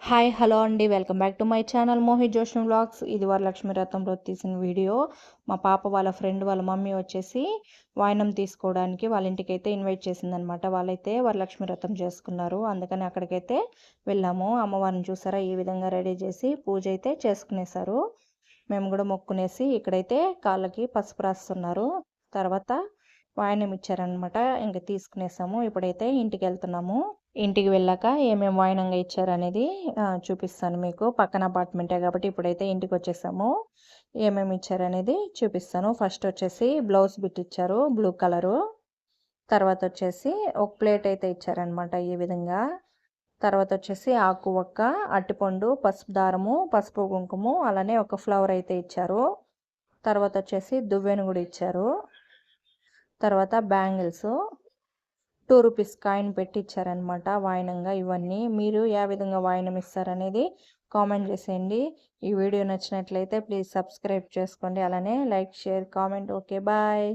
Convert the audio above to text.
Hi hello అండి, welcome back to my channel Mohit Joshni vlogs. ఇది వరలక్ష్మి వ్రతంలో తీసిన వీడియో. మా పాప వాళ్ళ ఫ్రెండ్ వాళ్ళ మమ్మీ వచ్చేసి వాయినం తీసుకోవడానికి వాళ్ళ ఇంటికైతే ఇన్వైట్ చేసిందనమాట. వాళ్ళైతే వరలక్ష్మి వ్రతం చేసుకున్నారు, అందుకని అక్కడికైతే వెళ్ళాము. అమ్మవారిని చూసారా ఈ విధంగా రెడీ చేసి పూజ అయితే చేసుకునేసారు. మేము కూడా మొక్కునేసి ఇక్కడైతే కాళ్ళకి పసుపు రాస్తున్నారు. తర్వాత వాయినం ఇచ్చారనమాట, ఇంకా తీసుకునేసాము. ఇప్పుడైతే ఇంటికి వెళ్తున్నాము. ఇంటికి వెళ్ళాక ఏమేమి వాయినంగా ఇచ్చారనేది చూపిస్తాను మీకు. పక్కన అపార్ట్మెంటే కాబట్టి ఇప్పుడైతే ఇంటికి వచ్చేసాము. ఏమేమి ఇచ్చారనేది చూపిస్తాను. ఫస్ట్ వచ్చేసి బ్లౌజ్ బిట్ ఇచ్చారు బ్లూ కలరు. తర్వాత వచ్చేసి ఒక ప్లేట్ అయితే ఇచ్చారనమాట ఈ విధంగా. తర్వాత వచ్చేసి ఆకు ఒక్క, అట్టిపండు, పసుపు దారము, పసుపు కుంకుమ, అలానే ఒక ఫ్లవర్ అయితే ఇచ్చారు. తర్వాత వచ్చేసి దువ్వెను కూడా ఇచ్చారు. తర్వాత బ్యాంగిల్స్, 2 రూపీస్ కాయిన్ పెట్టి ఇచ్చారనమాట వాయినంగా. ఇవన్నీ మీరు ఏ విధంగా వాయినం ఇస్తారనేది కామెంట్ చేసేయండి. ఈ వీడియో నచ్చినట్లయితే ప్లీజ్ సబ్స్క్రైబ్ చేసుకోండి, అలానే like, share, comment. Okay, bye.